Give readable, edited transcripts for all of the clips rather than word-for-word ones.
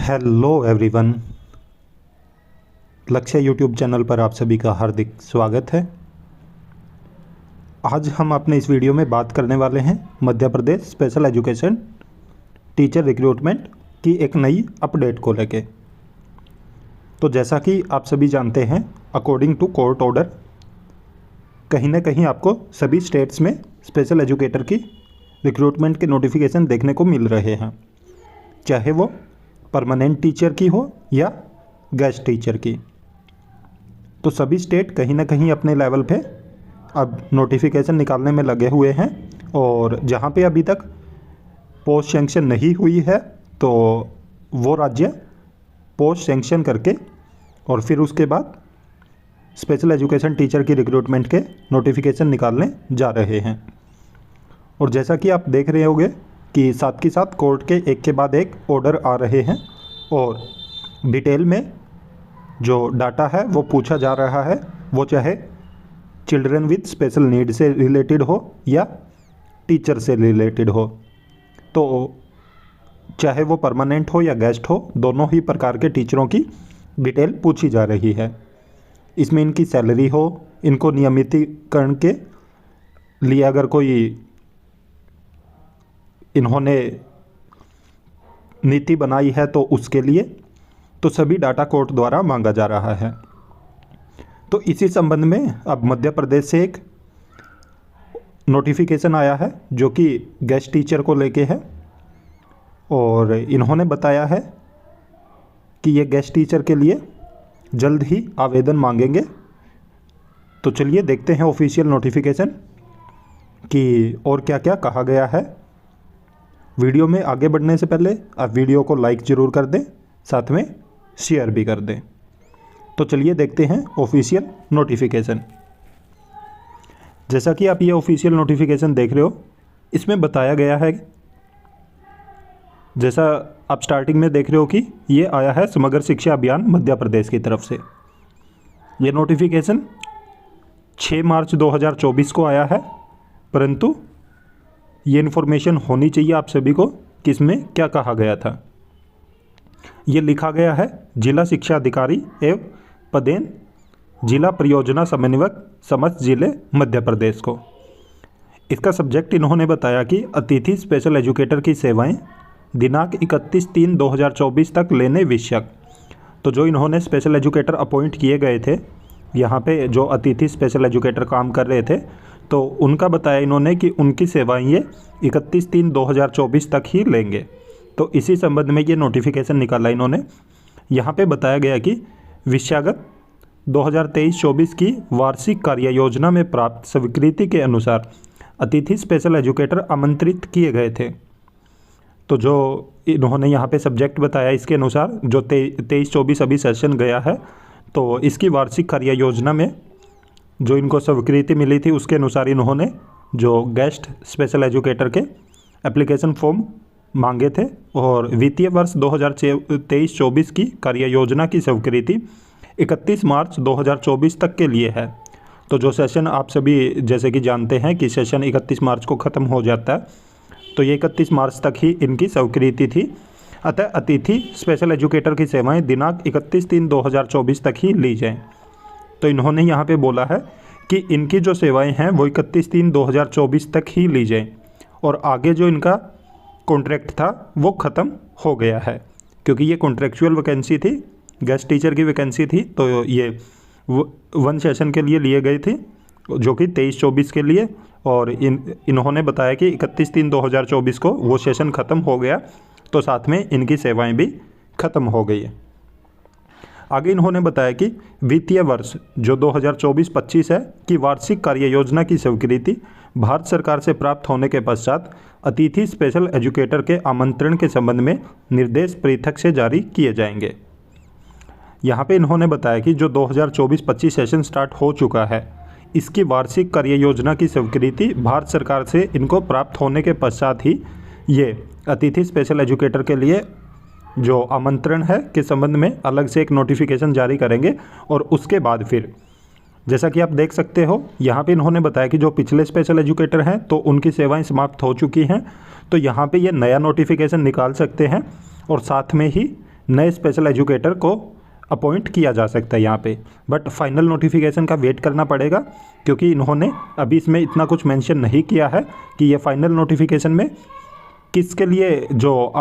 Hello everyone. लक्ष्य YouTube channel पर आप सभी का हार्दिक स्वागत है। आज हम अपने इस वीडियो में बात करने वाले हैं Madhya Pradesh special education teacher recruitment की एक नई अपडेट को लेके। तो जैसा कि आप सभी जानते हैं, अकॉर्डिंग टू कोर्ट ऑर्डर कहीं ना कहीं आपको सभी स्टेट्स में स्पेशल एजुकेटर की रिक्रूटमेंट के नोटिफिकेशन देखने को मिल रहे हैं, चाहे वो परमानेंट टीचर की हो या गेस्ट टीचर की। तो सभी स्टेट कहीं ना कहीं अपने लेवल पे अब नोटिफिकेशन निकालने में लगे हुए हैं, और जहाँ पे अभी तक पोस्ट सेंक्शन नहीं हुई है तो वो राज्य पोस्ट सेंक्शन करके और फिर उसके बाद स्पेशल एजुकेशन टीचर की रिक्रूटमेंट के नोटिफिकेशन निकालने जा रहे हैं। और जैसा कि आप देख रहे होंगे कि साथ के साथ कोर्ट के एक के बाद एक ऑर्डर आ रहे हैं, और डिटेल में जो डाटा है वो पूछा जा रहा है, वो चाहे चिल्ड्रन विद स्पेशल नीड से रिलेटेड हो या टीचर से रिलेटेड हो। तो चाहे वो परमानेंट हो या गेस्ट हो, दोनों ही प्रकार के टीचरों की डिटेल पूछी जा रही है। इसमें इनकी सैलरी हो, इनको नियमितीकरण के लिए अगर कोई इन्होंने नीति बनाई है तो उसके लिए, तो सभी डाटा कोर्ट द्वारा मांगा जा रहा है। तो इसी संबंध में अब मध्य प्रदेश से एक नोटिफिकेशन आया है जो कि गेस्ट टीचर को लेके है, और इन्होंने बताया है कि ये गेस्ट टीचर के लिए जल्द ही आवेदन मांगेंगे। तो चलिए देखते हैं ऑफिशियल नोटिफिकेशन कि और क्या क्या कहा गया है। वीडियो में आगे बढ़ने से पहले आप वीडियो को लाइक ज़रूर कर दें, साथ में शेयर भी कर दें। तो चलिए देखते हैं ऑफिशियल नोटिफिकेशन। जैसा कि आप ये ऑफिशियल नोटिफिकेशन देख रहे हो, इसमें बताया गया है, जैसा आप स्टार्टिंग में देख रहे हो कि ये आया है समग्र शिक्षा अभियान मध्य प्रदेश की तरफ से। ये नोटिफिकेशन 6 मार्च 2024 को आया है, परंतु ये इन्फॉर्मेशन होनी चाहिए आप सभी को कि इसमें क्या कहा गया था। ये लिखा गया है जिला शिक्षा अधिकारी एवं पदेन जिला परियोजना समन्वयक समस्त जिले मध्य प्रदेश को। इसका सब्जेक्ट इन्होंने बताया कि अतिथि स्पेशल एजुकेटर की सेवाएं दिनांक 31/3/2024 तक लेने विषयक। तो जो इन्होंने स्पेशल एजुकेटर अपॉइंट किए गए थे, यहाँ पे जो अतिथि स्पेशल एजुकेटर काम कर रहे थे, तो उनका बताया इन्होंने कि उनकी सेवाएं ये 31/3/2024 तक ही लेंगे। तो इसी संबंध में ये नोटिफिकेशन निकाला इन्होंने। यहाँ पे बताया गया कि विषयागत 2023-24 की वार्षिक कार्य योजना में प्राप्त स्वीकृति के अनुसार अतिथि स्पेशल एजुकेटर आमंत्रित किए गए थे। तो जो इन्होंने यहाँ पे सब्जेक्ट बताया, इसके अनुसार जो 23-24 अभी सेशन गया है, तो इसकी वार्षिक कार्य योजना में जो इनको स्वीकृति मिली थी उसके अनुसार इन्होंने जो गेस्ट स्पेशल एजुकेटर के एप्लीकेशन फॉर्म मांगे थे, और वित्तीय वर्ष 2023-24 की कार्य योजना की स्वीकृति 31 मार्च 2024 तक के लिए है। तो जो सेशन आप सभी जैसे कि जानते हैं कि सेशन 31 मार्च को ख़त्म हो जाता है, तो ये 31 मार्च तक ही इनकी स्वीकृति थी। अतः अतिथि स्पेशल एजुकेटर की सेवाएं दिनांक 31/3/2024 तक ही ली जाएँ। तो इन्होंने यहाँ पे बोला है कि इनकी जो सेवाएं हैं वो 31/3/2024 तक ही ली जाएँ, और आगे जो इनका कॉन्ट्रैक्ट था वो ख़त्म हो गया है, क्योंकि ये कॉन्ट्रैक्चुअल वैकेंसी थी, गेस्ट टीचर की वैकेंसी थी। तो ये 1 सेशन के लिए लिए गए थे जो कि 23-24 के लिए, और इन्होंने बताया कि 31/3/2024 को वो सेशन ख़त्म हो गया, तो साथ में इनकी सेवाएं भी ख़त्म हो गई है। आगे इन्होंने बताया कि वित्तीय वर्ष जो 2024-25 है की वार्षिक कार्य योजना की स्वीकृति भारत सरकार से प्राप्त होने के पश्चात अतिथि स्पेशल एजुकेटर के आमंत्रण के संबंध में निर्देश पृथक से जारी किए जाएंगे। यहाँ पे इन्होंने बताया कि जो 2024-25 सेशन स्टार्ट हो चुका है, इसकी वार्षिक कार्य योजना की स्वीकृति भारत सरकार से इनको प्राप्त होने के पश्चात ही ये अतिथि स्पेशल एजुकेटर के लिए जो आमंत्रण है के संबंध में अलग से एक नोटिफिकेशन जारी करेंगे। और उसके बाद फिर जैसा कि आप देख सकते हो, यहाँ पे इन्होंने बताया कि जो पिछले स्पेशल एजुकेटर हैं तो उनकी सेवाएं समाप्त हो चुकी हैं, तो यहाँ पे ये नया नोटिफिकेशन निकाल सकते हैं, और साथ में ही नए स्पेशल एजुकेटर को अपॉइंट किया जा सकता है यहाँ पे। बट फाइनल नोटिफिकेशन का वेट करना पड़ेगा, क्योंकि इन्होंने अभी इसमें इतना कुछ मेंशन नहीं किया है कि ये फाइनल नोटिफिकेशन में किसके लिए जो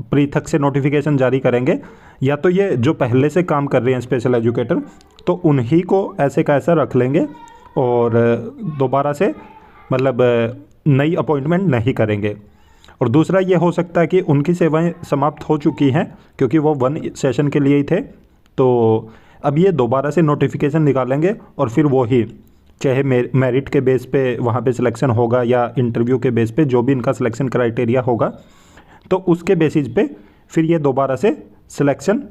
पृथक से नोटिफिकेशन जारी करेंगे, या तो ये जो पहले से काम कर रहे हैं स्पेशल एजुकेटर तो उन्हीं को ऐसे का ऐसा रख लेंगे और दोबारा से मतलब नई अपॉइंटमेंट नहीं करेंगे। और दूसरा ये हो सकता है कि उनकी सेवाएं समाप्त हो चुकी हैं, क्योंकि वो 1 सेशन के लिए ही थे, तो अब ये दोबारा से नोटिफिकेशन निकालेंगे और फिर वो ही चाहे मेरिट के बेस पे वहाँ पे सिलेक्शन होगा या इंटरव्यू के बेस पे जो भी इनका सिलेक्शन क्राइटेरिया होगा, तो उसके बेसिस पे फिर ये दोबारा से सिलेक्शन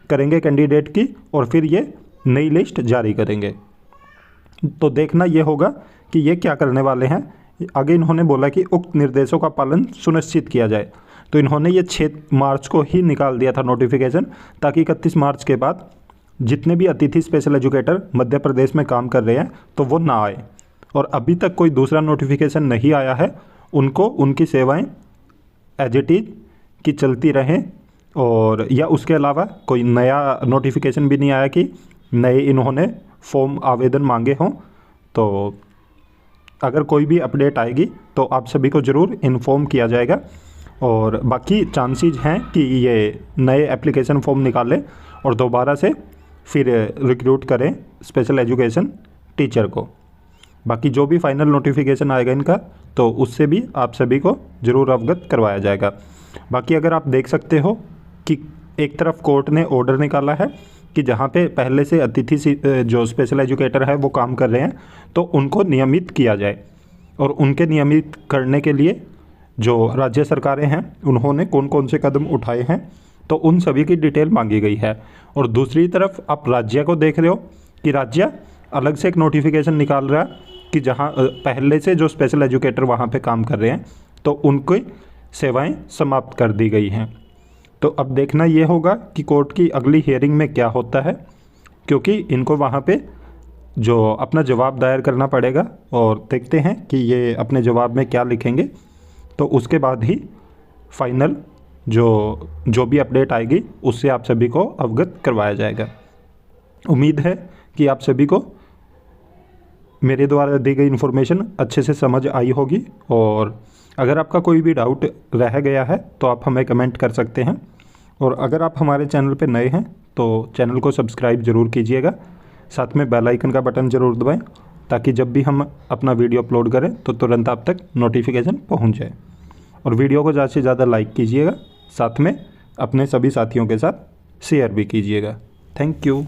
करेंगे कैंडिडेट की और फिर ये नई लिस्ट जारी करेंगे। तो देखना ये होगा कि ये क्या करने वाले हैं। आगे इन्होंने बोला कि उक्त निर्देशों का पालन सुनिश्चित किया जाए, तो इन्होंने ये 6 मार्च को ही निकाल दिया था नोटिफिकेशन, ताकि 31 मार्च के बाद जितने भी अतिथि स्पेशल एजुकेटर मध्य प्रदेश में काम कर रहे हैं तो वो ना आए। और अभी तक कोई दूसरा नोटिफिकेशन नहीं आया है, उनको उनकी सेवाएं एज इट इज की चलती रहें, और या उसके अलावा कोई नया नोटिफिकेशन भी नहीं आया कि नए इन्होंने फॉर्म आवेदन मांगे हों। तो अगर कोई भी अपडेट आएगी तो आप सभी को ज़रूर इन्फॉर्म किया जाएगा। और बाकी चांसेस हैं कि ये नए एप्लीकेशन फॉर्म निकालें और दोबारा से फिर रिक्रूट करें स्पेशल एजुकेशन टीचर को। बाकी जो भी फाइनल नोटिफिकेशन आएगा इनका तो उससे भी आप सभी को ज़रूर अवगत करवाया जाएगा। बाकी अगर आप देख सकते हो कि एक तरफ कोर्ट ने ऑर्डर निकाला है कि जहाँ पे पहले से अतिथि जो स्पेशल एजुकेटर है वो काम कर रहे हैं तो उनको नियमित किया जाए, और उनके नियमित करने के लिए जो राज्य सरकारें हैं उन्होंने कौन कौन से कदम उठाए हैं तो उन सभी की डिटेल मांगी गई है। और दूसरी तरफ आप राज्य को देख रहे हो कि राज्य अलग से एक नोटिफिकेशन निकाल रहा है कि जहाँ पहले से जो स्पेशल एजुकेटर वहाँ पे काम कर रहे हैं तो उनकी सेवाएं समाप्त कर दी गई हैं। तो अब देखना ये होगा कि कोर्ट की अगली हियरिंग में क्या होता है, क्योंकि इनको वहाँ पे जो अपना जवाब दायर करना पड़ेगा, और देखते हैं कि ये अपने जवाब में क्या लिखेंगे। तो उसके बाद ही फाइनल जो भी अपडेट आएगी उससे आप सभी को अवगत करवाया जाएगा। उम्मीद है कि आप सभी को मेरे द्वारा दी गई इन्फॉर्मेशन अच्छे से समझ आई होगी, और अगर आपका कोई भी डाउट रह गया है तो आप हमें कमेंट कर सकते हैं। और अगर आप हमारे चैनल पर नए हैं तो चैनल को सब्सक्राइब ज़रूर कीजिएगा, साथ में बेल आइकन का बटन ज़रूर दबाएं, ताकि जब भी हम अपना वीडियो अपलोड करें तो तुरंत आप तक नोटिफिकेशन पहुंच जाए। और वीडियो को ज़्यादा से ज़्यादा लाइक कीजिएगा, साथ में अपने सभी साथियों के साथ शेयर भी कीजिएगा। Thank you.